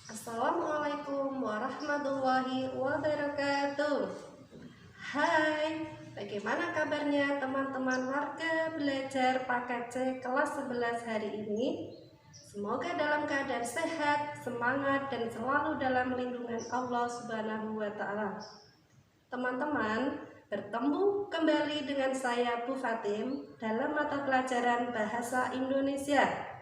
Assalamualaikum warahmatullahi wabarakatuh. Hai, bagaimana kabarnya teman-teman warga belajar paket C kelas 11 hari ini? Semoga dalam keadaan sehat, semangat, dan selalu dalam lindungan Allah Subhanahu wa Ta'ala. Teman-teman, bertemu kembali dengan saya Bu Fatim dalam mata pelajaran Bahasa Indonesia.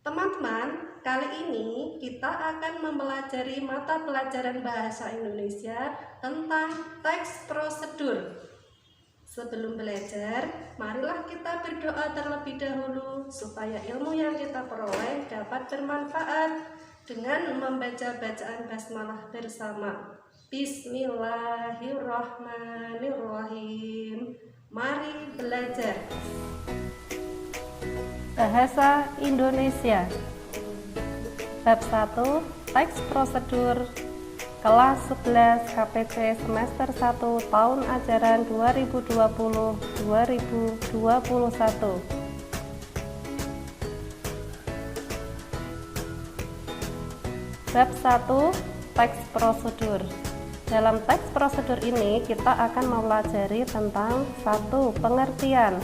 Teman-teman, kali ini kita akan mempelajari mata pelajaran Bahasa Indonesia tentang teks prosedur. Sebelum belajar, marilah kita berdoa terlebih dahulu supaya ilmu yang kita peroleh dapat bermanfaat dengan membaca bacaan basmalah bersama. Bismillahirrahmanirrahim. Mari belajar. Bahasa Indonesia. Bab 1, Teks Prosedur, Kelas 11 KPC Semester 1 Tahun Ajaran 2020-2021. Bab 1, Teks Prosedur. Dalam teks prosedur ini kita akan mempelajari tentang 1. Pengertian.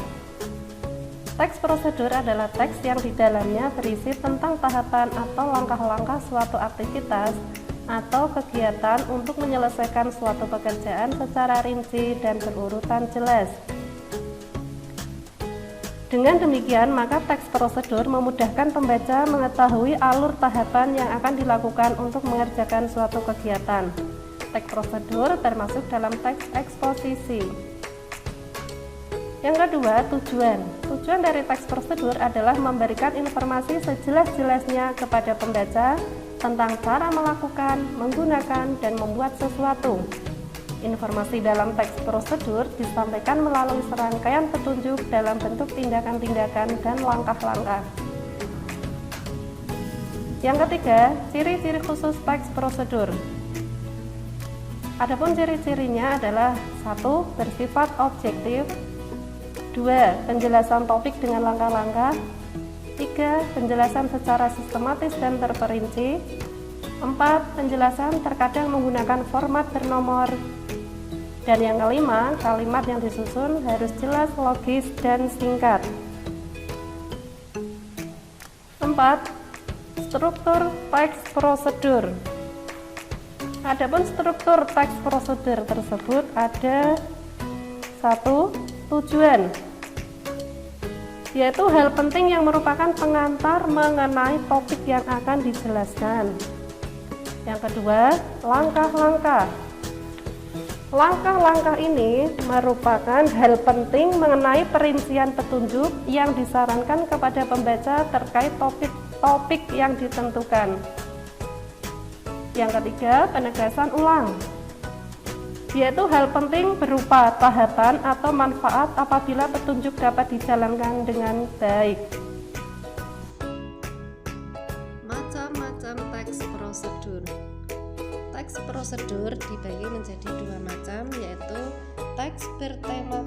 Teks prosedur adalah teks yang di dalamnya berisi tentang tahapan atau langkah-langkah suatu aktivitas atau kegiatan untuk menyelesaikan suatu pekerjaan secara rinci dan berurutan jelas. Dengan demikian, maka teks prosedur memudahkan pembaca mengetahui alur tahapan yang akan dilakukan untuk mengerjakan suatu kegiatan. Teks prosedur termasuk dalam teks eksposisi. Yang kedua, tujuan. Tujuan dari teks prosedur adalah memberikan informasi sejelas-jelasnya kepada pembaca tentang cara melakukan, menggunakan, dan membuat sesuatu. Informasi dalam teks prosedur disampaikan melalui serangkaian petunjuk dalam bentuk tindakan-tindakan dan langkah-langkah. Yang ketiga, ciri-ciri khusus teks prosedur. Adapun ciri-cirinya adalah 1. Bersifat objektif. 2. Penjelasan topik dengan langkah-langkah. 3. Penjelasan secara sistematis dan terperinci. 4. Penjelasan terkadang menggunakan format bernomor. Dan yang kelima, kalimat yang disusun harus jelas, logis, dan singkat. 4. Struktur teks prosedur. Adapun struktur teks prosedur tersebut ada 1. Tujuan, yaitu hal penting yang merupakan pengantar mengenai topik yang akan dijelaskan. Yang kedua, langkah-langkah. Langkah-langkah ini merupakan hal penting mengenai perincian petunjuk yang disarankan kepada pembaca terkait topik yang ditentukan. Yang ketiga, penegasan ulang, yaitu hal penting berupa tahapan atau manfaat apabila petunjuk dapat dijalankan dengan baik. Macam-macam teks prosedur. Teks prosedur dibagi menjadi 2 macam, yaitu teks bertema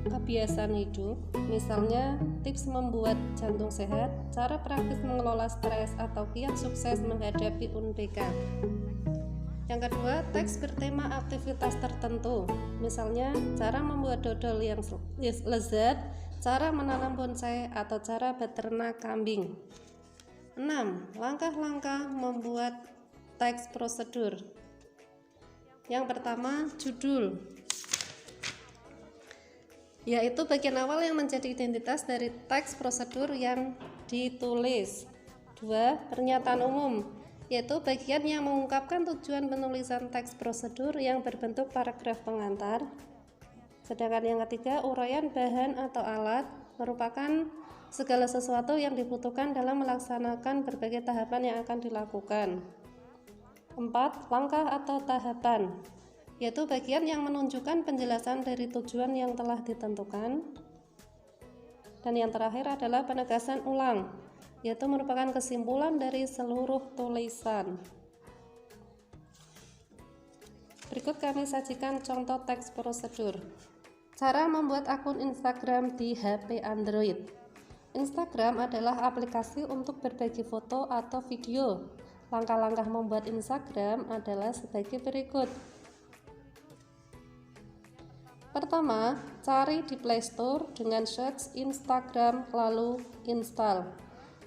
kebiasaan hidup, misalnya tips membuat jantung sehat, cara praktis mengelola stres, atau kiat sukses menghadapi UNBK. Yang kedua, teks bertema aktivitas tertentu, misalnya cara membuat dodol yang lezat, cara menanam bonsai, atau cara beternak kambing. 6. Langkah-langkah membuat teks prosedur. Yang pertama, judul, yaitu bagian awal yang menjadi identitas dari teks prosedur yang ditulis. 2. Pernyataan umum, yaitu bagian yang mengungkapkan tujuan penulisan teks prosedur yang berbentuk paragraf pengantar. Sedangkan yang ketiga, uraian bahan atau alat, merupakan segala sesuatu yang dibutuhkan dalam melaksanakan berbagai tahapan yang akan dilakukan. 4. Langkah atau tahapan, yaitu bagian yang menunjukkan penjelasan dari tujuan yang telah ditentukan. Dan yang terakhir adalah penegasan ulang, yaitu merupakan kesimpulan dari seluruh tulisan. Berikut kami sajikan contoh teks prosedur. Cara membuat akun Instagram di HP Android. Instagram adalah aplikasi untuk berbagi foto atau video. Langkah-langkah membuat Instagram adalah sebagai berikut. Pertama, cari di Play Store dengan search Instagram lalu install.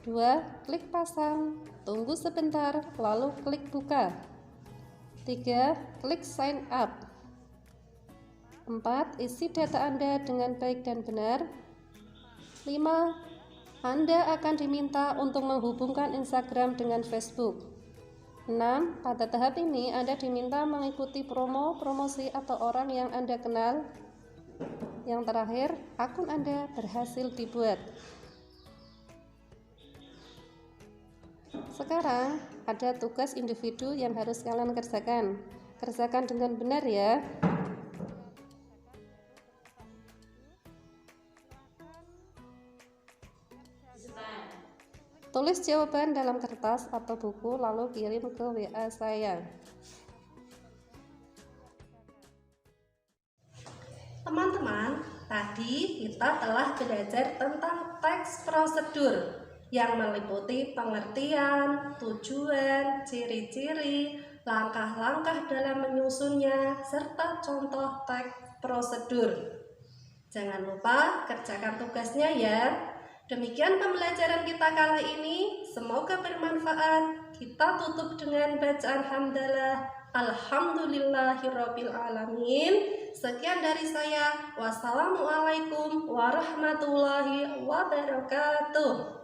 2. Klik pasang, tunggu sebentar, lalu klik buka. 3. Klik sign up. 4. Isi data Anda dengan baik dan benar. 5. Anda akan diminta untuk menghubungkan Instagram dengan Facebook. 6. Pada tahap ini Anda diminta mengikuti promosi atau orang yang Anda kenal. Yang terakhir, akun Anda berhasil dibuat. Sekarang ada tugas individu yang harus kalian kerjakan. Kerjakan dengan benar ya. Tulis jawaban dalam kertas atau buku lalu kirim ke WA saya. Teman-teman, tadi kita telah belajar tentang teks prosedur yang meliputi pengertian, tujuan, ciri-ciri, langkah-langkah dalam menyusunnya, serta contoh teks prosedur. Jangan lupa kerjakan tugasnya ya. Demikian pembelajaran kita kali ini, semoga bermanfaat. Kita tutup dengan bacaan hamdalah. Alhamdulillahirabbil alamin. Sekian dari saya. Wassalamualaikum warahmatullahi wabarakatuh.